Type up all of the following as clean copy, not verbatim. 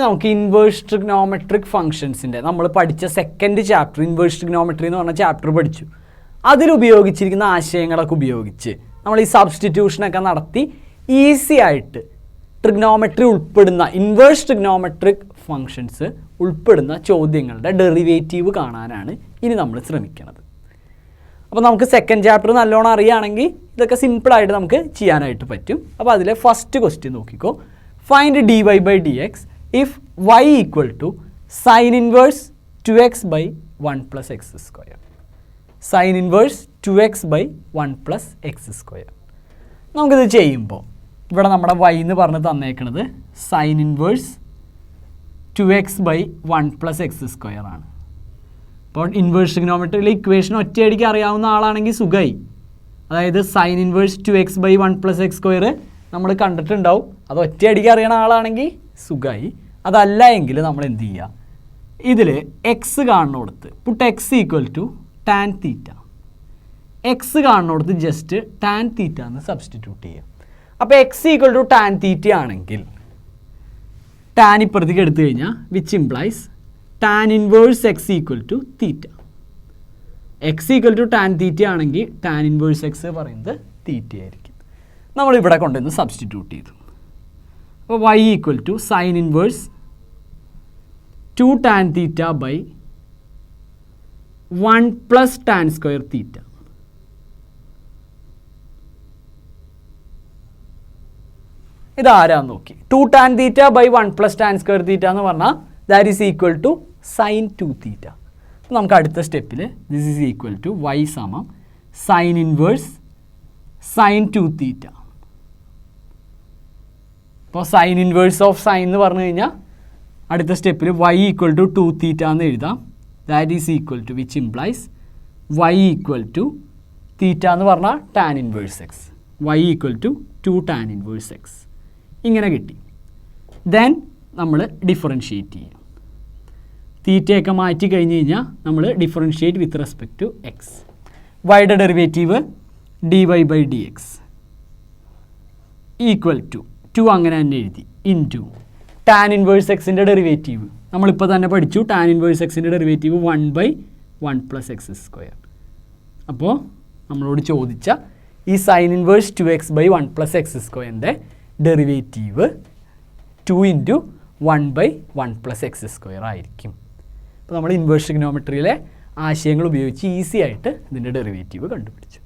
നമുക്ക് inverse trigonometric ഫംഗ്ഷൻസിൻ്റെ നമ്മൾ പഠിച്ച സെക്കൻഡ് ചാപ്റ്റർ ഇൻവേഴ്സ് ട്രിഗ്നോമെട്രി എന്ന് പറഞ്ഞ ചാപ്റ്റർ പഠിച്ചു. അതിലുപയോഗിച്ചിരിക്കുന്ന ആശയങ്ങളൊക്കെ ഉപയോഗിച്ച് നമ്മൾ ഈ സബ്സ്റ്റിറ്റ്യൂഷനൊക്കെ നടത്തി ഈസി ആയിട്ട് ട്രിഗ്നോമെട്രി ഉൾപ്പെടുന്ന ഇൻവേഴ്സ് ട്രിഗ്നോമെട്രിക് ഫംഗ്ഷൻസ് ഉൾപ്പെടുന്ന ചോദ്യങ്ങളുടെ ഡെറിവേറ്റീവ് കാണാനാണ് ഇനി നമ്മൾ ശ്രമിക്കുന്നത്. അപ്പോൾ നമുക്ക് സെക്കൻഡ് ചാപ്റ്റർ നല്ലോണം അറിയുകയാണെങ്കിൽ ഇതൊക്കെ സിമ്പിളായിട്ട് നമുക്ക് ചെയ്യാനായിട്ട് പറ്റും. അപ്പോൾ അതിലെ ഫസ്റ്റ് ക്വസ്റ്റ്യൻ നോക്കിക്കോ. Find dy by dx if y equal to sin inverse 2x by 1 plus x square. Sin inverse 2x by 1 plus x square. നമുക്കിത് ചെയ്യുമ്പോൾ ഇവിടെ നമ്മുടെ y എന്ന് പറഞ്ഞ് തന്നേക്കുന്നത് sin inverse 2x by 1 plus x square ആണ്. അപ്പോൾ inverse ട്രിഗ്നോമെട്രിയിലെ equation ഒറ്റയടിക്ക് അറിയാവുന്ന ആളാണെങ്കിൽ സുഖമായി. അതായത് sign inverse 2x by 1 plus x square നമ്മൾ കണ്ടിട്ടുണ്ടാവും. അത് ഒറ്റയടിക്ക് അറിയണ ആളാണെങ്കിൽ സുഖമായി. അതല്ല എങ്കിൽ നമ്മൾ എന്ത് ചെയ്യുക, ഇതിൽ എക്സ് കാണുന്നിടത്ത് put x equal to tan theta, x കാണുന്നിടത്ത് ജസ്റ്റ് ടാൻ തീറ്റ എന്ന് സബ്സ്റ്റിറ്റ്യൂട്ട് ചെയ്യുക. അപ്പോൾ x equal to tan theta ആണെങ്കിൽ ടാൻ ഇപ്പുറത്തേക്ക് എടുത്തു കഴിഞ്ഞാൽ which implies tan inverse x equal to theta. X equal to tan theta ആണെങ്കിൽ ടാൻ ഇൻവേഴ്സ് എക്സ് പറയുന്നത് തീറ്റ ആയിരിക്കും. നമ്മളിവിടെ കൊണ്ടുവന്ന് സബ്സ്റ്റിറ്റ്യൂട്ട് ചെയ്തു. അപ്പോൾ y equal to sine inverse 2 tan theta by 1 plus tan square theta. ഇതാരാന്ന് നോക്കി. 2 tan theta by 1 plus tan square theta എന്ന് പറഞ്ഞാൽ that is equal to sine 2 theta. നമുക്ക് അടുത്ത സ്റ്റെപ്പിൽ this is equal to y സമം സൈൻ ഇൻവേഴ്സ് സൈൻ 2 തീറ്റ. അപ്പോൾ sine inverse of sine എന്ന് പറഞ്ഞു കഴിഞ്ഞാൽ അടുത്ത സ്റ്റെപ്പിൽ y ഈക്വൽ ടു 2 തീറ്റ എന്ന് എഴുതാം. That is equal to which implies y equal to theta എന്ന് പറഞ്ഞാൽ tan inverse x, y equal to 2 tan inverse x. ഇങ്ങനെ കിട്ടി. ദെൻ നമ്മൾ ഡിഫറൻഷ്യേറ്റ് ചെയ്യും. തീറ്റയൊക്കെ മാറ്റി കഴിഞ്ഞ് കഴിഞ്ഞാൽ നമ്മൾ differentiate with respect to x. വൈയുടെ derivative dy by dx equal to 2 അങ്ങനെ തന്നെ എഴുതി ഇൻറ്റു ടാൻ ഇൻവേഴ്സ് എക്സിൻ്റെ ഡെറിവേറ്റീവ് നമ്മളിപ്പോൾ തന്നെ പഠിച്ചു. ടാൻ ഇൻവേഴ്സ് എക്സിൻ്റെ derivative 1 by 1 plus x square. അപ്പോൾ നമ്മളോട് ചോദിച്ച ഈ sine inverse 2x by 1 plus x squareൻ്റെ derivative 2 into 1 by 1 plus x square ആയിരിക്കും. അപ്പോൾ നമ്മൾ ഇൻവേഴ്സ് ട്രിഗ്നോമെട്രിയിലെ ആശയങ്ങൾ ഉപയോഗിച്ച് ഈസി ആയിട്ട് ഇതിൻ്റെ ഡെറിവേറ്റീവ് കണ്ടുപിടിച്ചു.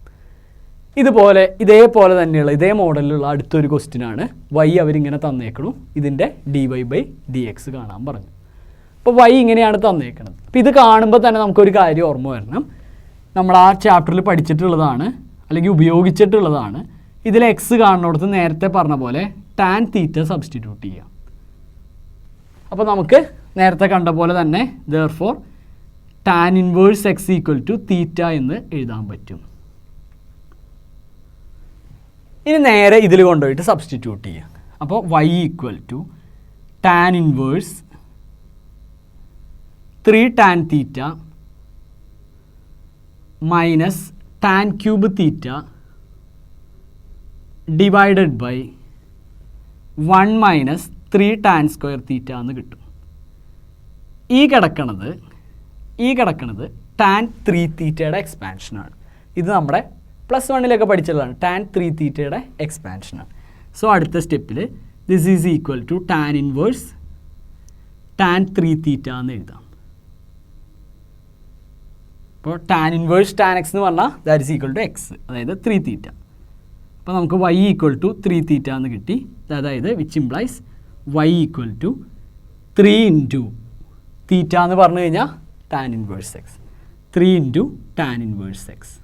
ഇതേപോലെ തന്നെയുള്ള ഇതേ മോഡലിലുള്ള അടുത്തൊരു ക്വസ്റ്റ്യനാണ് y അവരിങ്ങനെ തന്നേക്കണം. ഇതിൻ്റെ dy by dx കാണാൻ പറഞ്ഞു. അപ്പോൾ y ഇങ്ങനെയാണ് തന്നേക്കുന്നത്. അപ്പോൾ ഇത് കാണുമ്പോൾ തന്നെ നമുക്കൊരു കാര്യം ഓർമ്മ വരണം. നമ്മൾ ആ ചാപ്റ്ററിൽ പഠിച്ചിട്ടുള്ളതാണ് അല്ലെങ്കിൽ ഉപയോഗിച്ചിട്ടുള്ളതാണ്. ഇതിൽ എക്സ് കാണുന്നിടത്ത് നേരത്തെ പറഞ്ഞ പോലെ ടാൻ തീറ്റ സബ്സ്റ്റിറ്റ്യൂട്ട് ചെയ്യാം. അപ്പോൾ നമുക്ക് നേരത്തെ കണ്ട പോലെ തന്നെ therefore tan inverse x equal to theta എന്ന് എഴുതാൻ പറ്റും. ഇനി നേരെ ഇതിൽ കൊണ്ടുപോയിട്ട് സബ്സ്റ്റിറ്റ്യൂട്ട് ചെയ്യാം. അപ്പോൾ y equal to tan inverse 3 tan theta minus tan cube theta divided by 1 minus 3 tan square theta എന്ന് കിട്ടും. ഈ കിടക്കണത് ടാൻ 3 തീറ്റയുടെ എക്സ്പാൻഷനാണ്. ഇത് നമ്മുടെ പ്ലസ് 1 പഠിച്ചതാണ്. ടാൻ 3 തീറ്റയുടെ എക്സ്പാൻഷനാണ്. സോ അടുത്ത സ്റ്റെപ്പിൽ this is equal to tan inverse tan 3 theta എന്ന് എഴുതാം. അപ്പോൾ ടാൻ ഇൻവേഴ്സ് ടാൻ എക്സ് എന്ന് പറഞ്ഞാൽ that is equal to x, അതായത് 3 തീറ്റ. അപ്പോൾ നമുക്ക് y ഈക്വൽ ടു 3 തീറ്റ എന്ന് കിട്ടി. അതായത് which implies y equal to 3 into theta എന്ന് പറഞ്ഞു കഴിഞ്ഞാൽ tan inverse x, 3 into tan inverse x.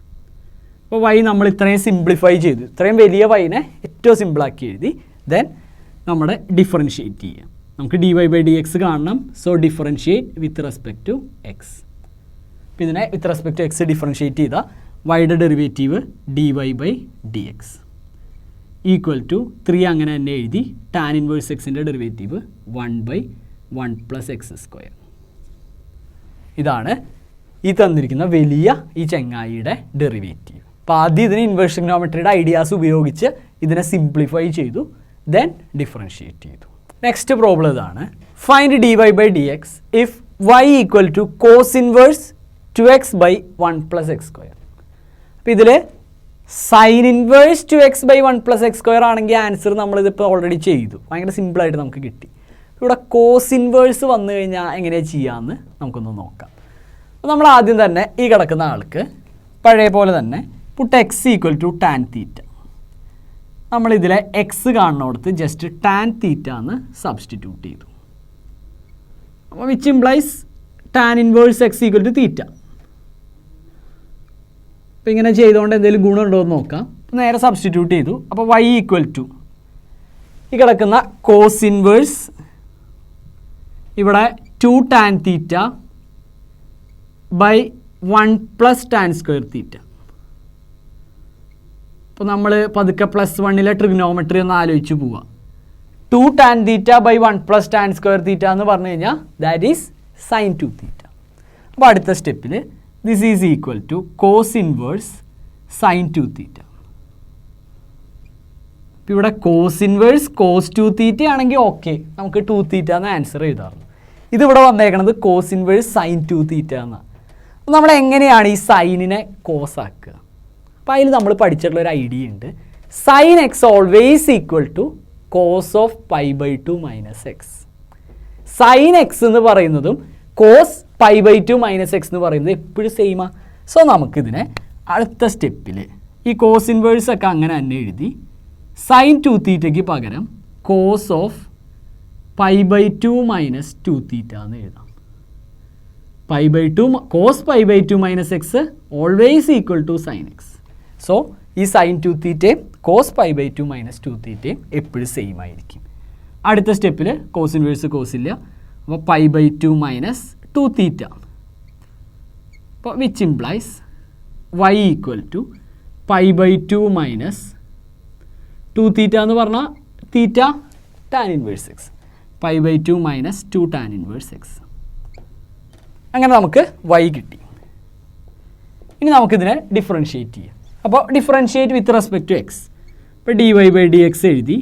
അപ്പോൾ y നമ്മൾ ഇത്രയും സിംപ്ലിഫൈ ചെയ്തു. ഇത്രയും വലിയ y-നെ ഏറ്റവും സിമ്പിളാക്കി എഴുതി. ദെൻ നമ്മുടെ ഡിഫറൻഷ്യേറ്റ് ചെയ്യാം. നമുക്ക് dy by dx കാണണം. So differentiate with respect to x. അപ്പോൾ ഇതിനെ with respect to x differentiate ചെയ്താൽ വൈയുടെ derivative dy by dx equal to 3 അങ്ങനെ തന്നെ എഴുതി. ടാൻ ഇൻവേഴ്സ് എക്സിൻ്റെ derivative 1 by 1 plus x square. ഇതാണ് ഈ തന്നിരിക്കുന്ന വലിയ ഈ ചങ്ങായിയുടെ ഡെറിവേറ്റീവ്. അപ്പോൾ ആദ്യം ഇതിന് ഇൻവേഴ്സ് ട്രിഗ്നോമെട്രിയുടെ ഐഡിയാസ് ഉപയോഗിച്ച് ഇതിനെ സിംപ്ലിഫൈ ചെയ്തു. ദെൻ ഡിഫറൻഷ്യേറ്റ് ചെയ്തു. നെക്സ്റ്റ് പ്രോബ്ലം ഇതാണ്. Find dy by d x if y equal to cos inverse 2x by 1 plus x square. അപ്പോൾ ഇതിൽ sine inverse 2x by 1 plus x square ആണെങ്കിൽ ആൻസർ നമ്മളിതിപ്പോൾ already ചെയ്തു, ഭയങ്കര സിമ്പിളായിട്ട് നമുക്ക് കിട്ടി. ഇവിടെ കോസ് ഇൻവേഴ്സ് വന്നു കഴിഞ്ഞാൽ എങ്ങനെയാണ് ചെയ്യാമെന്ന് നമുക്കൊന്ന് നോക്കാം. അപ്പോൾ നമ്മൾ ആദ്യം തന്നെ ഈ കിടക്കുന്ന ആൾക്ക് പഴയ പോലെ തന്നെ put x equal to tan theta. നമ്മളിതിലെ എക്സ് കാണുന്നിടത്ത് ജസ്റ്റ് ടാൻ തീറ്റ എന്ന് സബ്സ്റ്റിറ്റ്യൂട്ട് ചെയ്തു. അപ്പോൾ which implies tan inverse x equal to theta. അപ്പോൾ ഇങ്ങനെ ചെയ്തുകൊണ്ട് എന്തെങ്കിലും ഗുണമുണ്ടോ എന്ന് നോക്കാം. നേരെ സബ്സ്റ്റിറ്റ്യൂട്ട് ചെയ്തു. അപ്പോൾ y ഈക്വൽ ടു ഈ കിടക്കുന്ന കോസ് ഇൻവേഴ്സ് ഇവിടെ 2 tan theta by 1 plus tan square theta. അപ്പോൾ നമ്മൾ പതുക്കെ +1 ട്രിഗ്നോമെട്രി ഒന്ന് ആലോചിച്ച് പോവാം. 2 tan theta by 1 plus tan square theta എന്ന് പറഞ്ഞു കഴിഞ്ഞാൽ ദാറ്റ് ഈസ് സൈൻ 2 തീറ്റ. അപ്പോൾ അടുത്ത സ്റ്റെപ്പിൽ this is equal to cos inverse sine 2 theta. ഇപ്പോൾ ഇവിടെ കോസ് ഇൻവേഴ്സ് കോസ് 2 തീറ്റ ആണെങ്കിൽ ഓക്കെ, നമുക്ക് 2 തീറ്റ എന്ന് ആൻസർ എഴുതാറുണ്ട്. ഇതിവിടെ വന്നേക്കണത് കോസ് ഇൻവേഴ്സ് സൈൻ 2 തീറ്റ എന്നാണ്. അപ്പോൾ നമ്മൾ എങ്ങനെയാണ് ഈ സൈനിനെ കോസ് ആക്കുക? അപ്പോൾ അതിൽ നമ്മൾ പഠിച്ചിട്ടുള്ളൊരു ഐഡിയ ഉണ്ട്. Sine x always equal to cos of pi by 2 minus x. Sine x എന്ന് പറയുന്നതും cos pi by 2 minus x എന്ന് പറയുന്നത് എപ്പോഴും സെയിമാണ്. സോ നമുക്കിതിനെ അടുത്ത സ്റ്റെപ്പിൽ ഈ കോസ് ഇൻവേഴ്സ് ഒക്കെ അങ്ങനെ തന്നെ എഴുതി സൈൻ 2 തീറ്റയ്ക്ക് പകരം cos of pi by 2 minus 2 theta എന്ന് എഴുതാം. Pi by 2 cos pi by 2 minus x always equal to sine x. So ഈ സൈൻ 2 തീറ്റയും കോസ് പൈ ബൈ 2 മൈനസ് 2 തീറ്റയും എപ്പോഴും സെയിം ആയിരിക്കും. അടുത്ത സ്റ്റെപ്പിൽ കോസ് ഇൻവേഴ്സ് കോസ് ഇല്ല. അപ്പോൾ പൈ ബൈ 2 മൈനസ് 2 തീറ്റ. അപ്പോൾ which implies y equal to pi by 2 minus 2 theta എന്ന് പറഞ്ഞാൽ theta tan inverse x. Pi by 2 minus 2 tan inverse x. അങ്ങനെ നമുക്ക് y കിട്ടി. ഇനി നമുക്കിതിനെ ഡിഫറൻഷ്യേറ്റ് ചെയ്യാം. അപ്പോൾ differentiate with respect to x. ഇപ്പോൾ dy ബൈ ഡി എക്സ് എഴുതി.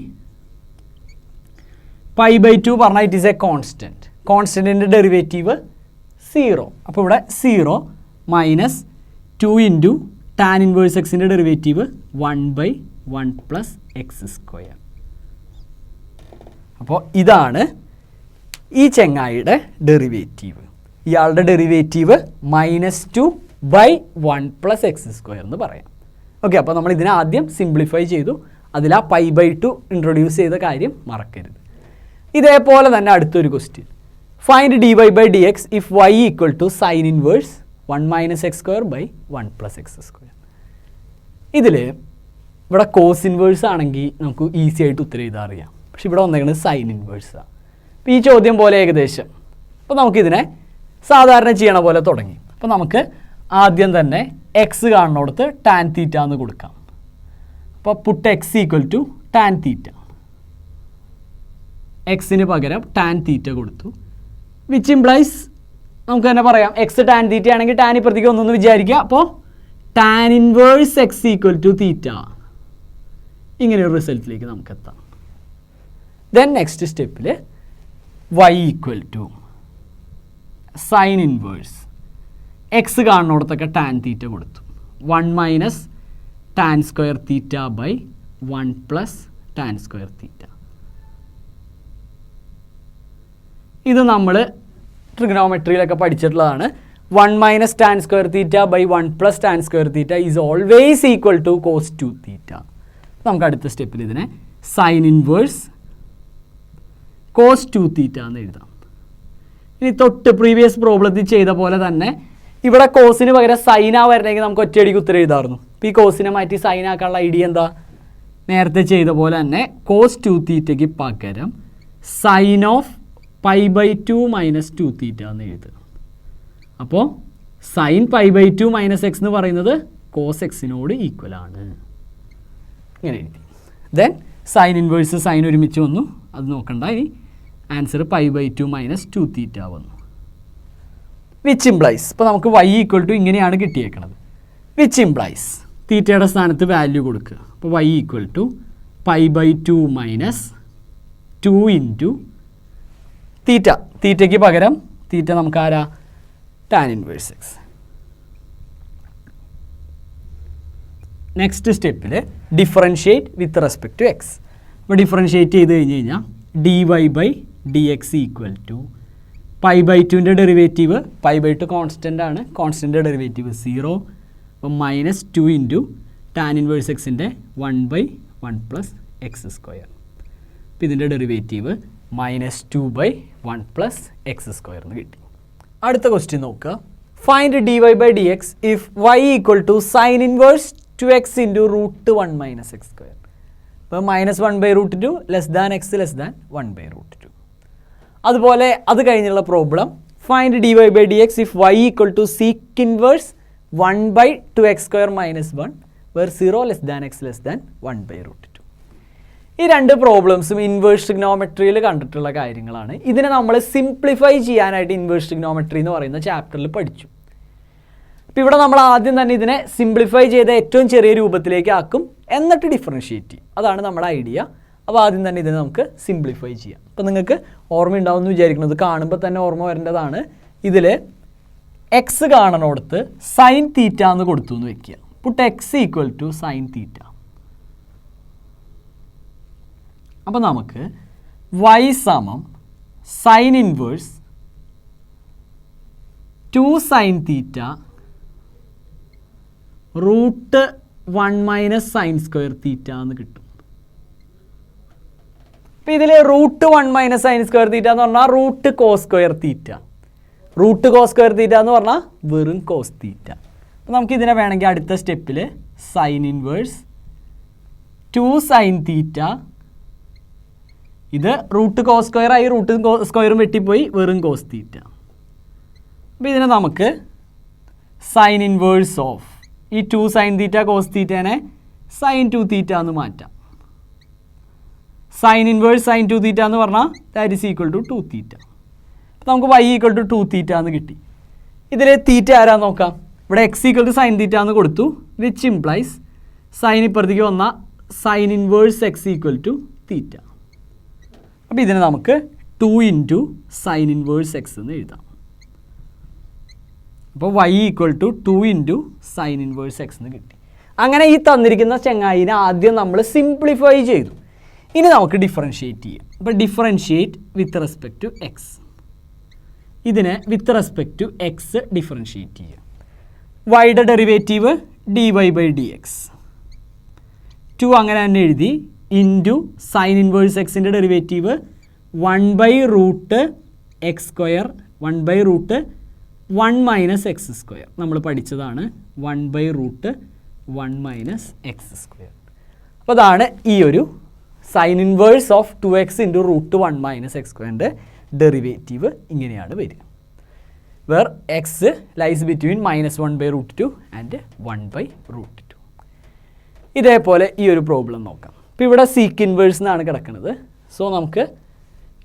പൈ ബൈ 2 പറഞ്ഞാൽ ഇറ്റ് ഈസ് എ കോൺസ്റ്റൻറ്റ്. കോൺസ്റ്റൻറ്റിൻ്റെ ഡെറിവേറ്റീവ് 0. അപ്പോൾ ഇവിടെ 0 മൈനസ് 2 ഇൻറ്റു ടാൻ ഇൻവേഴ്സ് എക്സിൻ്റെ derivative 1 by 1 plus x square. അപ്പോൾ ഇതാണ് ഈ ചെങ്ങായിയുടെ ഡെറിവേറ്റീവ്. ഇയാളുടെ derivative -2 by 1 plus x square എന്ന് പറയാം. ഓക്കെ, അപ്പോൾ നമ്മൾ ഇതിനെ ആദ്യം സിംപ്ലിഫൈ ചെയ്തു. അതിൽ ആ പൈ ബൈ 2 ഇൻട്രൊഡ്യൂസ് ചെയ്ത കാര്യം മറക്കരുത്. ഇതേപോലെ തന്നെ അടുത്തൊരു question. Find dy by d x if y equal to sine inverse 1 minus x square by 1 plus x square. ഇതിൽ ഇവിടെ കോസ് ഇൻവേഴ്സ് ആണെങ്കിൽ നമുക്ക് ഈസി ആയിട്ട് ഉത്തരം എഴുതാൻ അറിയാം. പക്ഷെ ഇവിടെ വന്നേക്കുന്നത് സൈൻ ഇൻവേഴ്സാണ്. അപ്പോൾ ഈ ചോദ്യം പോലെ ഏകദേശം. അപ്പോൾ നമുക്കിതിനെ സാധാരണ ചെയ്യണ പോലെ തുടങ്ങി. അപ്പോൾ നമുക്ക് ആദ്യം തന്നെ എക്സ് കാണുന്നിടത്ത് ടാൻ തീറ്റ എന്ന് കൊടുക്കാം. അപ്പോൾ put x equal to tan theta. എക്സിന് പകരം ടാൻ തീറ്റ കൊടുത്തു. വിച്ച് ഇംപ്ലൈസ് നമുക്ക് തന്നെ പറയാം എക്സ് ടാൻ തീറ്റ ആണെങ്കിൽ ടാൻ ഇപ്പുറത്തേക്ക് ഒന്നൊന്ന് വിചാരിക്കുക. അപ്പോൾ tan inverse x equal to theta. ഇങ്ങനെ ഒരു റിസൾട്ടിലേക്ക് നമുക്ക് എത്താം. ദെൻ നെക്സ്റ്റ് സ്റ്റെപ്പിൽ y equal to sine inverse x കാണുന്നിടത്തൊക്കെ ടാൻ തീറ്റ കൊടുത്തു. 1 minus tan square theta by 1 plus tan square theta. ഇത് നമ്മൾ ട്രിഗണോമെട്രിയിലൊക്കെ പഠിച്ചിട്ടുള്ളതാണ്. 1 minus tan square theta by 1 plus tan square theta is always equal to cos 2 theta. നമുക്ക് അടുത്ത സ്റ്റെപ്പിൽ ഇതിനെ സൈൻ ഇൻവേഴ്സ് കോസ് 2 തീറ്റ എന്ന് എഴുതാം. ഇനി തൊട്ട് പ്രീവിയസ് പ്രോബ്ലത്തിൽ ചെയ്ത പോലെ തന്നെ ഇവിടെ കോസിന് പകരം സൈനാ വരണമെങ്കിൽ നമുക്ക് ഒറ്റയടിക്ക് ഉത്തരം എഴുതാമായിരുന്നു. അപ്പോൾ ഈ കോസിനെ മാറ്റി സൈനാക്കാനുള്ള ഐഡിയ എന്താ? നേരത്തെ ചെയ്ത പോലെ തന്നെ കോസ് 2 തീറ്റയ്ക്ക് പകരം sine of pi by 2 minus 2 theta എന്ന് എഴുതുക. അപ്പോൾ sine pi by 2 minus x എന്ന് പറയുന്നത് കോസ് എക്സിനോട് ഈക്വൽ ആണ്. ഇങ്ങനെ എഴുതി. ദെൻ സൈൻ ഇൻവേഴ്സ് സൈൻ ഒരുമിച്ച് വന്നു, അത് നോക്കണ്ട. ഇനി ആൻസർ പൈ ബൈ 2 മൈനസ് 2 തീറ്റ വന്നു. വിച്ച് ഇംപ്ലൈസ് ഇപ്പോൾ നമുക്ക് y ഈക്വൽ ടു ഇങ്ങനെയാണ് കിട്ടിയേക്കണത്. വിച്ച് ഇംപ്ലൈസ് തീറ്റയുടെ സ്ഥാനത്ത് വാല്യൂ കൊടുക്കുക. അപ്പോൾ y equal to pi by 2 minus 2 into തീറ്റയ്ക്ക് പകരം തീറ്റ നമുക്ക് ആരാ? Tan inverse x. നെക്സ്റ്റ് സ്റ്റെപ്പിൽ differentiate with respect to x. അപ്പോൾ ഡിഫറൻഷിയേറ്റ് ചെയ്ത് കഴിഞ്ഞ് കഴിഞ്ഞാൽ dy/dx ഈക്വൽ ടു π/2ൻ്റെ ഡെറിവേറ്റീവ്, π/2 കോൺസ്റ്റൻ്റ് ആണ്, കോൺസ്റ്റൻ്റ് ഡെറിവേറ്റീവ് 0. അപ്പോൾ -2 ഇൻറ്റു ടാൻ ഇൻവേഴ്സ് എക്സിൻ്റെ 1/1 പ്ലസ് എക്സ് സ്ക്വയർ. അപ്പോൾ ഇതിൻ്റെ ഡെറിവേറ്റീവ് -2/1 പ്ലസ് എക്സ് സ്ക്വയർ എന്ന് കിട്ടി. അടുത്ത ക്വസ്റ്റ്യൻ നോക്കുക. Find dy/dx if y equal to sine inverse 2x into √1 minus x square. അപ്പോൾ -1/√2 less than x less than 1/√2. അതുപോലെ അത് കഴിഞ്ഞുള്ള problem find dy/dx if y equal to sec inverse 1/2x² minus 1 where 0 less than x less than 1/√2. ഈ രണ്ട് പ്രോബ്ലംസും inverse ട്രിഗ്നോമെട്രിയിൽ കണ്ടിട്ടുള്ള കാര്യങ്ങളാണ്. ഇതിനെ നമ്മൾ സിംപ്ലിഫൈ ചെയ്യാനായിട്ട് ഇൻവേഴ്സ് ട്രിഗ്നോമെട്രി എന്ന് പറയുന്ന ചാപ്റ്ററിൽ പഠിച്ചു. അപ്പോൾ ഇവിടെ നമ്മൾ ആദ്യം തന്നെ ഇതിനെ സിംപ്ലിഫൈ ചെയ്ത ഏറ്റവും ചെറിയ രൂപത്തിലേക്ക് ആക്കും, എന്നിട്ട് ഡിഫറൻഷിയേറ്റ് ചെയ്യും. അതാണ് നമ്മുടെ ഐഡിയ. അപ്പോൾ ആദ്യം തന്നെ ഇതിനെ നമുക്ക് സിംപ്ലിഫൈ ചെയ്യാം. അപ്പോൾ നിങ്ങൾക്ക് ഓർമ്മയുണ്ടാവും എന്ന് വിചാരിക്കുന്നത്, കാണുമ്പോൾ തന്നെ ഓർമ്മ വരേണ്ടതാണ്. ഇതിൽ എക്സ് കാണണോടത്ത് സൈൻ തീറ്റ എന്ന് കൊടുത്തു എന്ന് വെക്കുക. Put x equal to sine theta. അപ്പോൾ നമുക്ക് y സമം sine inverse 2 sine theta √1 minus sine square theta എന്ന് കിട്ടും. അപ്പോൾ ഇതിൽ √1 മൈനസ് സൈൻ സ്ക്വയർ തീറ്റ എന്ന് പറഞ്ഞാൽ root cos square theta. Root cos square theta എന്ന് പറഞ്ഞാൽ വെറും കോസ് തീറ്റ. അപ്പോൾ നമുക്ക് ഇതിനെ വേണമെങ്കിൽ അടുത്ത സ്റ്റെപ്പിൽ സൈൻ ഇൻവേഴ്സ് 2 സൈൻ തീറ്റ, ഇത് റൂട്ട് കോസ് സ്ക്വയർ ആയി, റൂട്ട് സ്ക്വയറും വെട്ടിപ്പോയി, വെറും കോസ് തീറ്റ. അപ്പോൾ ഇതിനെ നമുക്ക് സൈൻ ഇൻവേഴ്സ് ഓഫ് ഈ 2 sine theta cos തീറ്റേനെ sign 2 theta എന്ന് മാറ്റാം. സൈൻ ഇൻവേഴ്സ് സൈൻ 2 തീറ്റ എന്ന് പറഞ്ഞാൽ that is equal to 2 theta. അപ്പോൾ നമുക്ക് y ഈക്വൽ ടു 2 തീറ്റ എന്ന് കിട്ടി. ഇതിൽ തീറ്റ ആരാന്ന് നോക്കാം. ഇവിടെ x equal to sine theta എന്ന് കൊടുത്തു, വിച്ച് ഇംപ്ലൈസ് സൈൻ ഇപ്പുറത്തേക്ക് വന്നാൽ sine inverse x equal to theta. അപ്പോൾ ഇതിനെ നമുക്ക് 2 ഇൻറ്റു സൈൻ ഇൻവേഴ്സ് എക്സ് എന്ന് എഴുതാം. അപ്പോൾ y equal to 2 into sine inverse x എന്ന് കിട്ടി. അങ്ങനെ ഈ തന്നിരിക്കുന്ന ചങ്ങായിനെ ആദ്യം നമ്മൾ സിംപ്ലിഫൈ ചെയ്തു. ഇനി നമുക്ക് ഡിഫറൻഷിയേറ്റ് ചെയ്യാം. അപ്പോൾ differentiate with respect to x. ഇതിനെ with respect to x differentiate ചെയ്യുക. വൈയുടെ ഡെറിവേറ്റീവ് dy/dx 2 അങ്ങനെ തന്നെ എഴുതി, ഇൻറ്റു സൈൻ ഇൻവേഴ്സ് എക്സിൻ്റെ derivative 1/√x², 1/√1 minus x square. നമ്മൾ പഠിച്ചതാണ് 1/√1 മൈനസ് എക്സ് സ്ക്വയർ. അപ്പോൾ അതാണ് ഈ ഒരു sine inverse of 2x into √1 minus x സ്ക്വയറിൻ്റെ ഡെറിവേറ്റീവ് ഇങ്ങനെയാണ് വരിക. Where x lies between -1/√2 and 1/√2. ഇതേപോലെ ഈ ഒരു പ്രോബ്ലം നോക്കാം. ഇപ്പോൾ ഇവിടെ സീക്ക് ഇൻവേഴ്സ് എന്നാണ് കിടക്കുന്നത്. സോ നമുക്ക്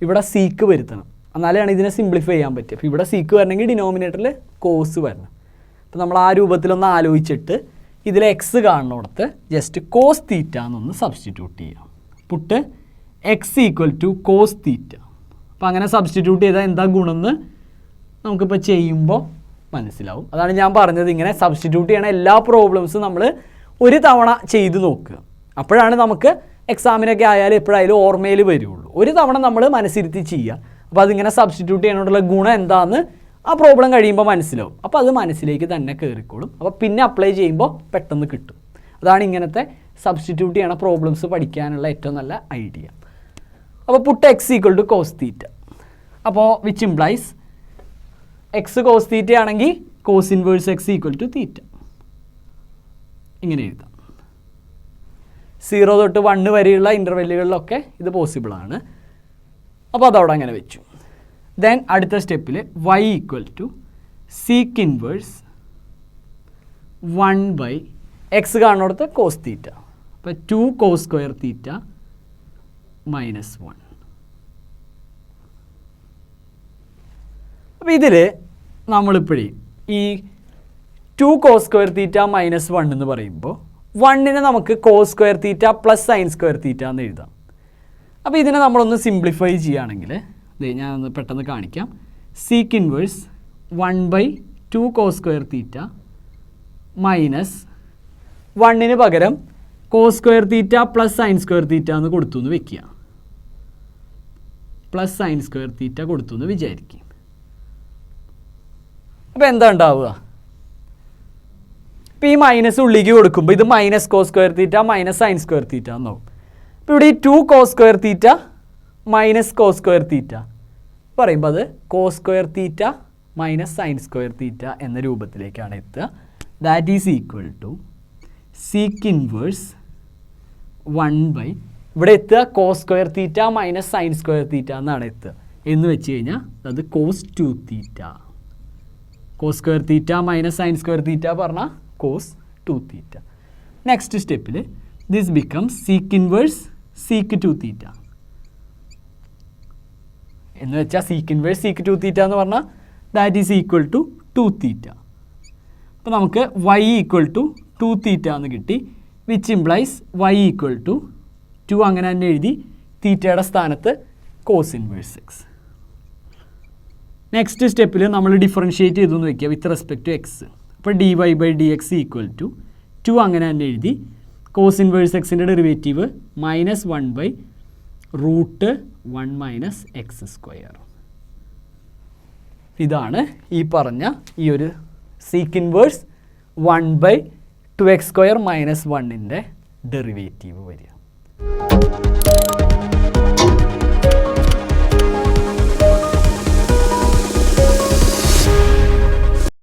ഇവിടെ സീക്ക് വരുത്തണം, എന്നാലാണ് ഇതിനെ സിംപ്ലിഫൈ ചെയ്യാൻ പറ്റുക. അപ്പോൾ ഇവിടെ സീക്ക് വരണമെങ്കിൽ ഡിനോമിനേറ്ററിൽ കോസ് വരണം. അപ്പോൾ നമ്മൾ ആ രൂപത്തിലൊന്ന് ആലോചിച്ചിട്ട് ഇതിൽ എക്സ് കാണുന്നിടത്ത് ജസ്റ്റ് കോസ് തീറ്റ എന്നൊന്ന് സബ്സ്റ്റിറ്റ്യൂട്ട് ചെയ്യാം. Put x equal to cos theta. അപ്പോൾ അങ്ങനെ സബ്സ്റ്റിറ്റ്യൂട്ട് ചെയ്താൽ എന്താ ഗുണമെന്ന് നമുക്കിപ്പോൾ ചെയ്യുമ്പോൾ മനസ്സിലാവും. അതാണ് ഞാൻ പറഞ്ഞത്, ഇങ്ങനെ സബ്സ്റ്റിറ്റ്യൂട്ട് ചെയ്യണ എല്ലാ പ്രോബ്ലംസും നമ്മൾ ഒരു തവണ ചെയ്ത് നോക്കുക. അപ്പോഴാണ് നമുക്ക് എക്സാമിനൊക്കെ ആയാലും എപ്പോഴായാലും ഓർമ്മയിൽ വരുള്ളൂ. ഒരു തവണ നമ്മൾ മനസ്സിരുത്തി ചെയ്യുക. അപ്പോൾ അതിങ്ങനെ സബ്സ്റ്റിറ്റ്യൂട്ട് ചെയ്യാനുള്ള ഗുണം എന്താണെന്ന് ആ പ്രോബ്ലം കഴിയുമ്പോൾ മനസ്സിലാവും. അപ്പോൾ അത് മനസ്സിലേക്ക് തന്നെ കയറിക്കോളും. അപ്പോൾ പിന്നെ അപ്ലൈ ചെയ്യുമ്പോൾ പെട്ടെന്ന് കിട്ടും. അതാണ് ഇങ്ങനത്തെ സബ്സ്റ്റിറ്റ്യൂട്ട് ചെയ്യണ പ്രോബ്ലംസ് പഠിക്കാനുള്ള ഏറ്റവും നല്ല ഐഡിയ. അപ്പോൾ put x equal to cos theta. അപ്പോൾ which implies x cos theta ആണെങ്കിൽ cos inverse x equal to theta. ഇങ്ങനെ എഴുതാം. 0 തൊട്ട് 1 വരെയുള്ള ഇൻ്റർവെല്ലുകളിലൊക്കെ ഇത് പോസിബിളാണ്. അപ്പോൾ അതവിടെ അങ്ങനെ വെച്ചു. ദെൻ അടുത്ത സ്റ്റെപ്പിൽ y equal to sec inverse 1 x കാണുന്നിടത്ത് കോസ് തീറ്റ. അപ്പോൾ 2 കോസ് സ്ക്വയർ തീറ്റ മൈനസ് 1. അപ്പോൾ ഇതിൽ നമ്മളിപ്പോഴേ ഈ 2 കോസ് സ്ക്വയർ തീറ്റ മൈനസ് 1 എന്ന് പറയുമ്പോൾ 1നെ നമുക്ക് cos square theta plus sine square theta എന്ന് എഴുതാം. അപ്പോൾ ഇതിനെ നമ്മളൊന്ന് സിംപ്ലിഫൈ ചെയ്യുകയാണെങ്കിൽ ഞാൻ ഒന്ന് പെട്ടെന്ന് കാണിക്കാം. സീക്ക് ഇൻവേഴ്സ് 1/2 cos square തീറ്റ മൈനസ് 1 പകരം cos square തീറ്റ പ്ലസ് സൈൻ സ്ക്വയർ തീറ്റ എന്ന് കൊടുത്തു എന്ന് വെക്കുക. പ്ലസ് സൈൻ സ്ക്വയർ തീറ്റ കൊടുത്തു എന്ന് വിചാരിക്കും. അപ്പോൾ എന്താ ഉണ്ടാവുക? ഇപ്പോൾ ഈ മൈനസ് ഉള്ളിലേക്ക് കൊടുക്കുമ്പോൾ ഇത് minus cos square theta minus sine square theta എന്നാവും. അപ്പോൾ ഇവിടെ ഈ 2 cos square തീറ്റ മൈനസ് കോസ് സ്ക്വയർ തീറ്റ പറയുമ്പോൾ അത് cos square theta minus sine square theta എന്ന രൂപത്തിലേക്കാണ് എത്തുക. That is equal to sec inverse 1/ ഇവിടെ എത്തുക cos square theta minus sine square theta എന്നാണ് എത്തുക. എന്ന് വെച്ച് കഴിഞ്ഞാൽ അത് cos 2 theta. Cos square theta minus sine square theta പറഞ്ഞാൽ കോസ് 2 തീറ്റ. നെക്സ്റ്റ് സ്റ്റെപ്പിൽ this becomes sec inverse sec 2 theta എന്ന് വെച്ചാൽ സീക്ക് ഇൻവേഴ്സ് സീക്ക് 2 തീറ്റ എന്ന് പറഞ്ഞാൽ that is equal to 2 theta. അപ്പോൾ നമുക്ക് y ഈക്വൽ ടു 2 തീറ്റ എന്ന് കിട്ടി, which implies y equal to 2 അങ്ങനെ തന്നെ എഴുതി തീറ്റയുടെ സ്ഥാനത്ത് കോസ് ഇൻവേഴ്സ് എക്സ്. നെക്സ്റ്റ് സ്റ്റെപ്പിൽ നമ്മൾ ഡിഫറൻഷ്യേറ്റ് ചെയ്തു എന്ന് വയ്ക്കുക വിത്ത് റെസ്പെക്ട് ടു എക്സ്. അപ്പോൾ dy/dx ഈക്വൽ ടു 2 അങ്ങനെ തന്നെ എഴുതി കോസ് ഇൻവേഴ്സ് എക്സിൻ്റെ ഡെറിവേറ്റീവ് -1/√1 - x². ഇതാണ് ഈ പറഞ്ഞ ഈ ഒരു സീക്ക് ഇൻവേഴ്സ് 1/2x² - 1ൻ്റെ ഡെറിവേറ്റീവ് വരിക.